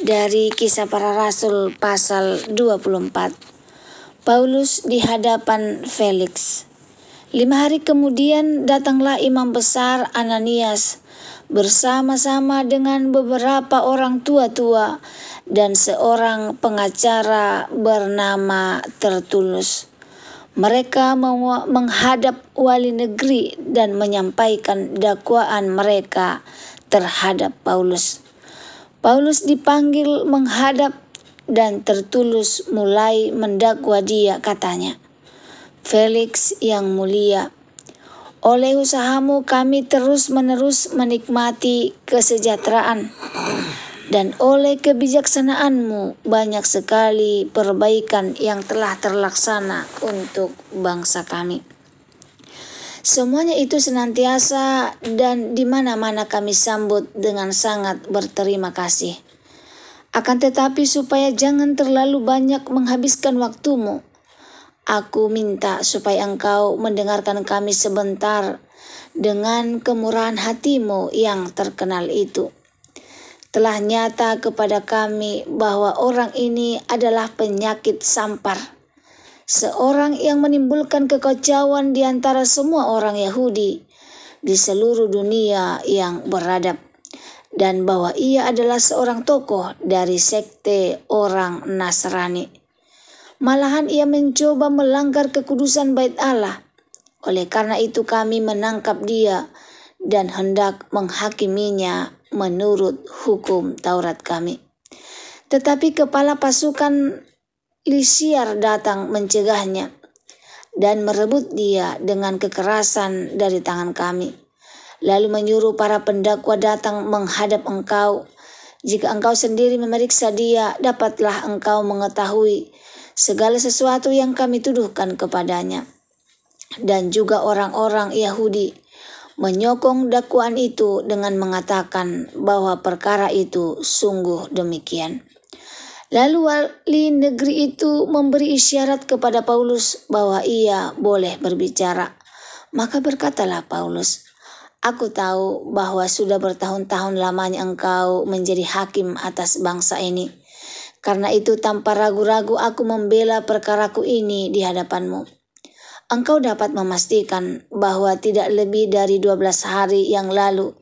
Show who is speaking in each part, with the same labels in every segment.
Speaker 1: Dari Kisah Para Rasul pasal 24. Paulus di hadapan Felix. 5 hari kemudian datanglah imam besar Ananias bersama-sama dengan beberapa orang tua-tua dan seorang pengacara bernama Tertulus. Mereka menghadap wali negeri dan menyampaikan dakwaan mereka terhadap Paulus. Paulus dipanggil menghadap dan Tertulus mulai mendakwa dia, katanya, "Felix yang mulia, oleh usahamu kami terus-menerus menikmati kesejahteraan dan oleh kebijaksanaanmu banyak sekali perbaikan yang telah terlaksana untuk bangsa kami. Semuanya itu senantiasa dan di mana-mana kami sambut dengan sangat berterima kasih. Akan tetapi supaya jangan terlalu banyak menghabiskan waktumu, aku minta supaya engkau mendengarkan kami sebentar dengan kemurahan hatimu yang terkenal itu. Telah nyata kepada kami bahwa orang ini adalah penyakit sampar, seorang yang menimbulkan kekacauan di antara semua orang Yahudi di seluruh dunia yang beradab, dan bahwa ia adalah seorang tokoh dari sekte orang Nasrani. Malahan ia mencoba melanggar kekudusan bait Allah. Oleh karena itu kami menangkap dia dan hendak menghakiminya menurut hukum Taurat kami. Tetapi kepala pasukan Lisiar datang mencegahnya dan merebut dia dengan kekerasan dari tangan kami. Lalu menyuruh para pendakwa datang menghadap engkau. Jika engkau sendiri memeriksa dia, dapatlah engkau mengetahui segala sesuatu yang kami tuduhkan kepadanya." Dan juga orang-orang Yahudi menyokong dakwaan itu dengan mengatakan bahwa perkara itu sungguh demikian. Lalu wali negeri itu memberi isyarat kepada Paulus bahwa ia boleh berbicara. Maka berkatalah Paulus, "Aku tahu bahwa sudah bertahun-tahun lamanya engkau menjadi hakim atas bangsa ini. Karena itu tanpa ragu-ragu aku membela perkaraku ini di hadapanmu. Engkau dapat memastikan bahwa tidak lebih dari 12 hari yang lalu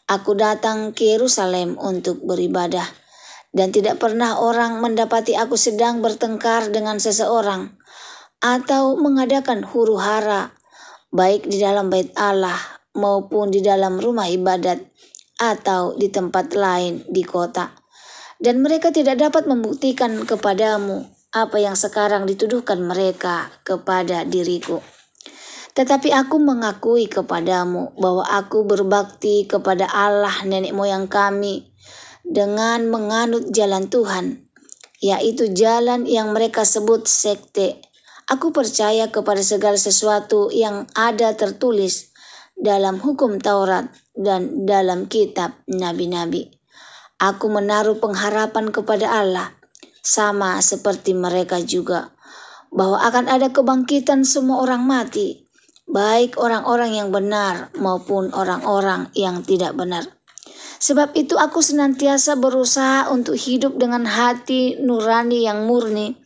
Speaker 1: aku datang ke Yerusalem untuk beribadah. Dan tidak pernah orang mendapati aku sedang bertengkar dengan seseorang atau mengadakan huru-hara, baik di dalam bait Allah maupun di dalam rumah ibadat atau di tempat lain di kota. Dan mereka tidak dapat membuktikan kepadamu apa yang sekarang dituduhkan mereka kepada diriku. Tetapi aku mengakui kepadamu bahwa aku berbakti kepada Allah nenek moyang kami dengan menganut jalan Tuhan, yaitu jalan yang mereka sebut sekte. Aku percaya kepada segala sesuatu yang ada tertulis dalam hukum Taurat dan dalam kitab nabi-nabi. Aku menaruh pengharapan kepada Allah, sama seperti mereka juga, bahwa akan ada kebangkitan semua orang mati, baik orang-orang yang benar maupun orang-orang yang tidak benar. Sebab itu aku senantiasa berusaha untuk hidup dengan hati nurani yang murni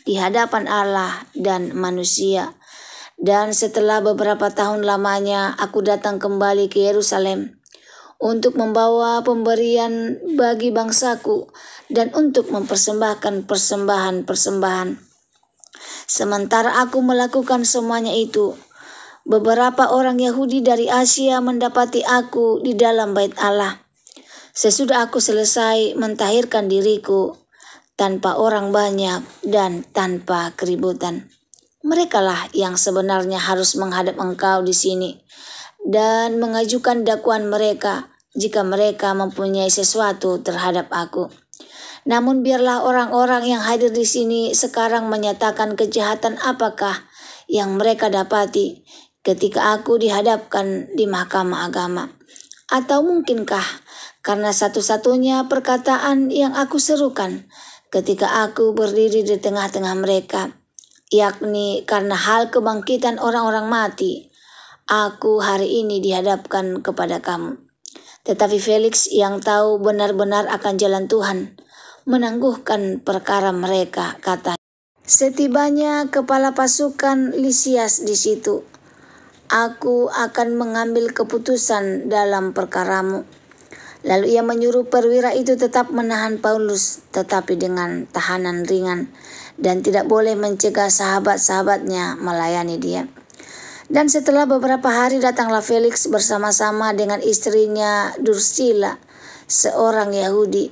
Speaker 1: di hadapan Allah dan manusia. Dan setelah beberapa tahun lamanya aku datang kembali ke Yerusalem untuk membawa pemberian bagi bangsaku dan untuk mempersembahkan persembahan-persembahan. Sementara aku melakukan semuanya itu, beberapa orang Yahudi dari Asia mendapati aku di dalam bait Allah. Sesudah aku selesai mentahirkan diriku tanpa orang banyak dan tanpa keributan, merekalah yang sebenarnya harus menghadap engkau di sini dan mengajukan dakwaan mereka jika mereka mempunyai sesuatu terhadap aku. Namun biarlah orang-orang yang hadir di sini sekarang menyatakan kejahatan apakah yang mereka dapati ketika aku dihadapkan di mahkamah agama. Atau mungkinkah karena satu-satunya perkataan yang aku serukan ketika aku berdiri di tengah-tengah mereka, yakni karena hal kebangkitan orang-orang mati, aku hari ini dihadapkan kepada kamu. Tetapi Felix yang tahu benar-benar akan jalan Tuhan menangguhkan perkara mereka, kata. Setibanya kepala pasukan Lisias di situ, aku akan mengambil keputusan dalam perkaramu. Lalu ia menyuruh perwira itu tetap menahan Paulus, tetapi dengan tahanan ringan, dan tidak boleh mencegah sahabat-sahabatnya melayani dia. Dan setelah beberapa hari datanglah Felix bersama-sama dengan istrinya Drusilla, seorang Yahudi.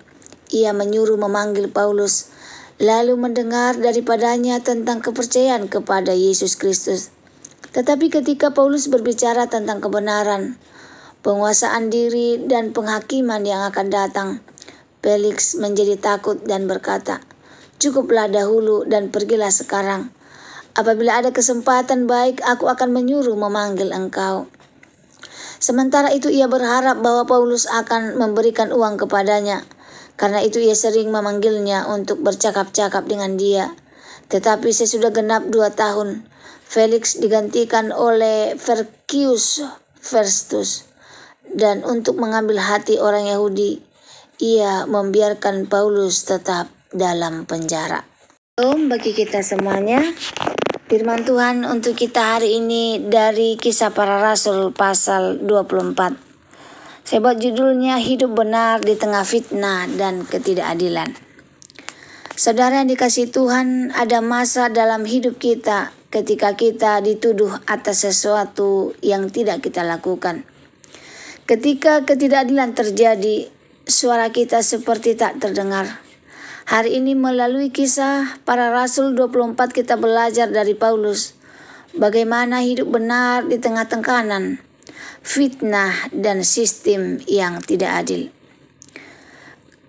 Speaker 1: Ia menyuruh memanggil Paulus, lalu mendengar daripadanya tentang kepercayaan kepada Yesus Kristus. Tetapi ketika Paulus berbicara tentang kebenaran, penguasaan diri dan penghakiman yang akan datang, Felix menjadi takut dan berkata, cukuplah dahulu dan pergilah sekarang. Apabila ada kesempatan baik, aku akan menyuruh memanggil engkau. Sementara itu ia berharap bahwa Paulus akan memberikan uang kepadanya. Karena itu ia sering memanggilnya untuk bercakap-cakap dengan dia. Tetapi sesudah genap 2 tahun, Felix digantikan oleh Vercius Festus. Dan untuk mengambil hati orang Yahudi, ia membiarkan Paulus tetap dalam penjara. Bagi kita semuanya, firman Tuhan untuk kita hari ini dari Kisah Para Rasul pasal 24. Saya buat judulnya Hidup Benar di Tengah Fitnah dan Ketidakadilan. Saudara yang dikasihi Tuhan, ada masa dalam hidup kita ketika kita dituduh atas sesuatu yang tidak kita lakukan. Ketika ketidakadilan terjadi, suara kita seperti tak terdengar. Hari ini melalui Kisah Para Rasul 24 kita belajar dari Paulus bagaimana hidup benar di tengah tekanan, fitnah dan sistem yang tidak adil.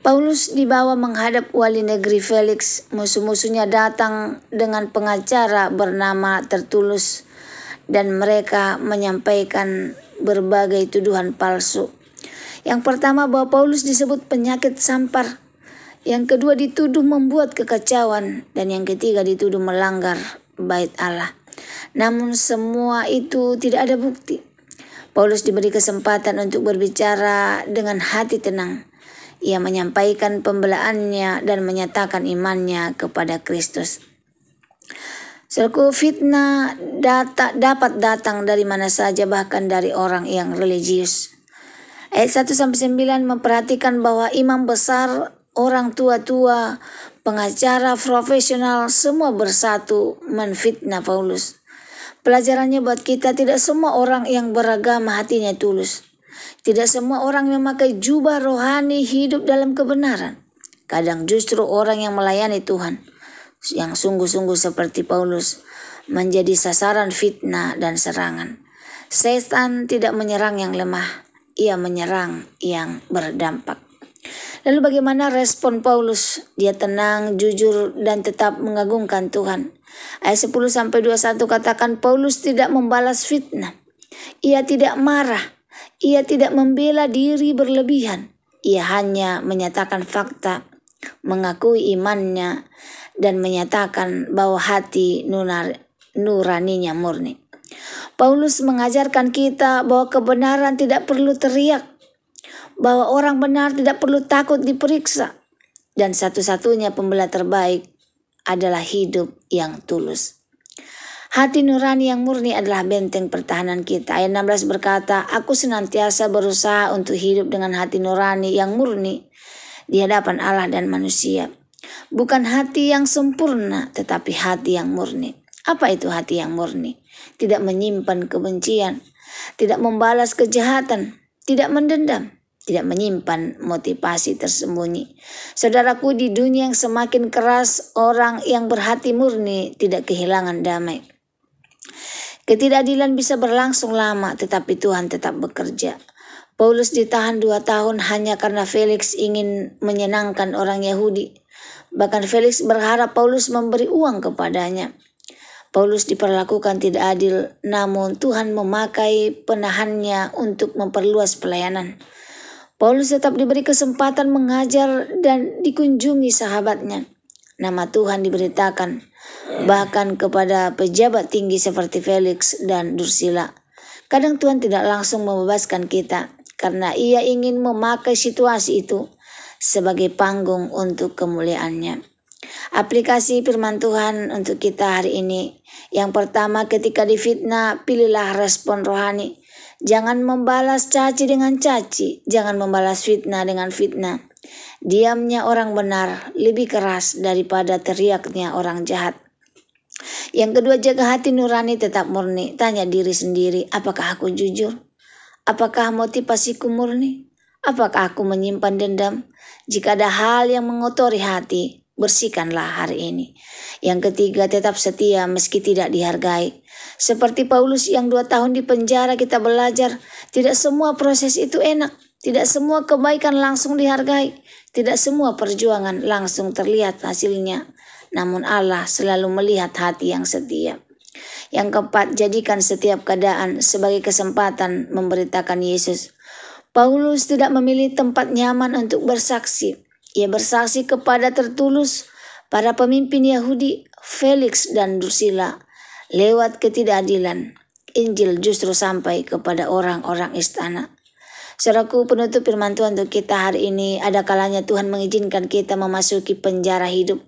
Speaker 1: Paulus dibawa menghadap wali negeri Felix. Musuh-musuhnya datang dengan pengacara bernama Tertulus dan mereka menyampaikan berbagai tuduhan palsu. Yang pertama, bahwa Paulus disebut penyakit sampar. Yang kedua, dituduh membuat kekacauan. Dan yang ketiga, dituduh melanggar bait Allah. Namun semua itu tidak ada bukti. Paulus diberi kesempatan untuk berbicara dengan hati tenang. Ia menyampaikan pembelaannya dan menyatakan imannya kepada Kristus. Saudaraku, fitnah dapat datang dari mana saja, bahkan dari orang yang religius. Ayat 1-9 memperhatikan bahwa imam besar, orang tua-tua, pengacara profesional, semua bersatu menfitnah Paulus. Pelajarannya buat kita, tidak semua orang yang beragama hatinya tulus. Tidak semua orang yang memakai jubah rohani hidup dalam kebenaran. Kadang justru orang yang melayani Tuhan, yang sungguh-sungguh seperti Paulus, menjadi sasaran fitnah dan serangan. Setan tidak menyerang yang lemah, ia menyerang yang berdampak. Lalu bagaimana respon Paulus? Dia tenang, jujur, dan tetap mengagungkan Tuhan. Ayat 10-21 katakan, Paulus tidak membalas fitnah. Ia tidak marah. Ia tidak membela diri berlebihan. Ia hanya menyatakan fakta, mengakui imannya, dan menyatakan bahwa hati nuraninya murni. Paulus mengajarkan kita bahwa kebenaran tidak perlu teriak, bahwa orang benar tidak perlu takut diperiksa, dan satu-satunya pembela terbaik adalah hidup yang tulus. Hati nurani yang murni adalah benteng pertahanan kita. Ayat 16 berkata, aku senantiasa berusaha untuk hidup dengan hati nurani yang murni di hadapan Allah dan manusia. Bukan hati yang sempurna, tetapi hati yang murni. Apa itu hati yang murni? Tidak menyimpan kebencian, tidak membalas kejahatan, tidak mendendam, tidak menyimpan motivasi tersembunyi. Saudaraku, di dunia yang semakin keras, orang yang berhati murni tidak kehilangan damai. Ketidakadilan bisa berlangsung lama, tetapi Tuhan tetap bekerja. Paulus ditahan 2 tahun hanya karena Felix ingin menyenangkan orang Yahudi. Bahkan Felix berharap Paulus memberi uang kepadanya. Paulus diperlakukan tidak adil, namun Tuhan memakai penahannya untuk memperluas pelayanan. Paulus tetap diberi kesempatan mengajar dan dikunjungi sahabatnya. Nama Tuhan diberitakan bahkan kepada pejabat tinggi seperti Felix dan Drusilla. Kadang Tuhan tidak langsung membebaskan kita karena ia ingin memakai situasi itu sebagai panggung untuk kemuliaan-Nya. Aplikasi firman Tuhan untuk kita hari ini. Yang pertama, ketika difitnah, pilihlah respon rohani. Jangan membalas caci dengan caci, jangan membalas fitnah dengan fitnah. Diamnya orang benar lebih keras daripada teriaknya orang jahat. Yang kedua, jaga hati nurani tetap murni. Tanya diri sendiri, apakah aku jujur? Apakah motivasiku murni? Apakah aku menyimpan dendam? Jika ada hal yang mengotori hati, bersihkanlah hari ini. Yang ketiga, tetap setia meski tidak dihargai. Seperti Paulus yang 2 tahun di penjara, kita belajar tidak semua proses itu enak. Tidak semua kebaikan langsung dihargai. Tidak semua perjuangan langsung terlihat hasilnya. Namun Allah selalu melihat hati yang setia. Yang keempat, jadikan setiap keadaan sebagai kesempatan memberitakan Yesus. Paulus tidak memilih tempat nyaman untuk bersaksi. Ia bersaksi kepada Tertulus, para pemimpin Yahudi, Felix dan Drusilla. Lewat ketidakadilan, Injil justru sampai kepada orang-orang istana. Saudaraku, penutup firman Tuhan untuk kita hari ini, ada kalanya Tuhan mengizinkan kita memasuki penjara hidup.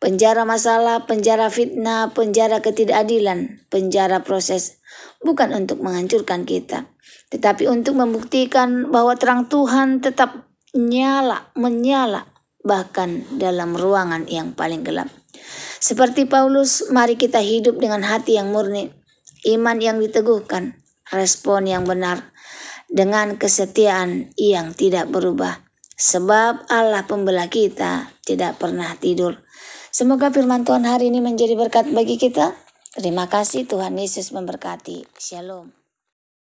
Speaker 1: Penjara masalah, penjara fitnah, penjara ketidakadilan, penjara proses. Bukan untuk menghancurkan kita, tetapi untuk membuktikan bahwa terang Tuhan tetap menyala, bahkan dalam ruangan yang paling gelap. Seperti Paulus, mari kita hidup dengan hati yang murni, iman yang diteguhkan, respon yang benar, dengan kesetiaan yang tidak berubah. Sebab Allah pembela kita tidak pernah tidur. Semoga firman Tuhan hari ini menjadi berkat bagi kita. Terima kasih, Tuhan Yesus memberkati. Shalom.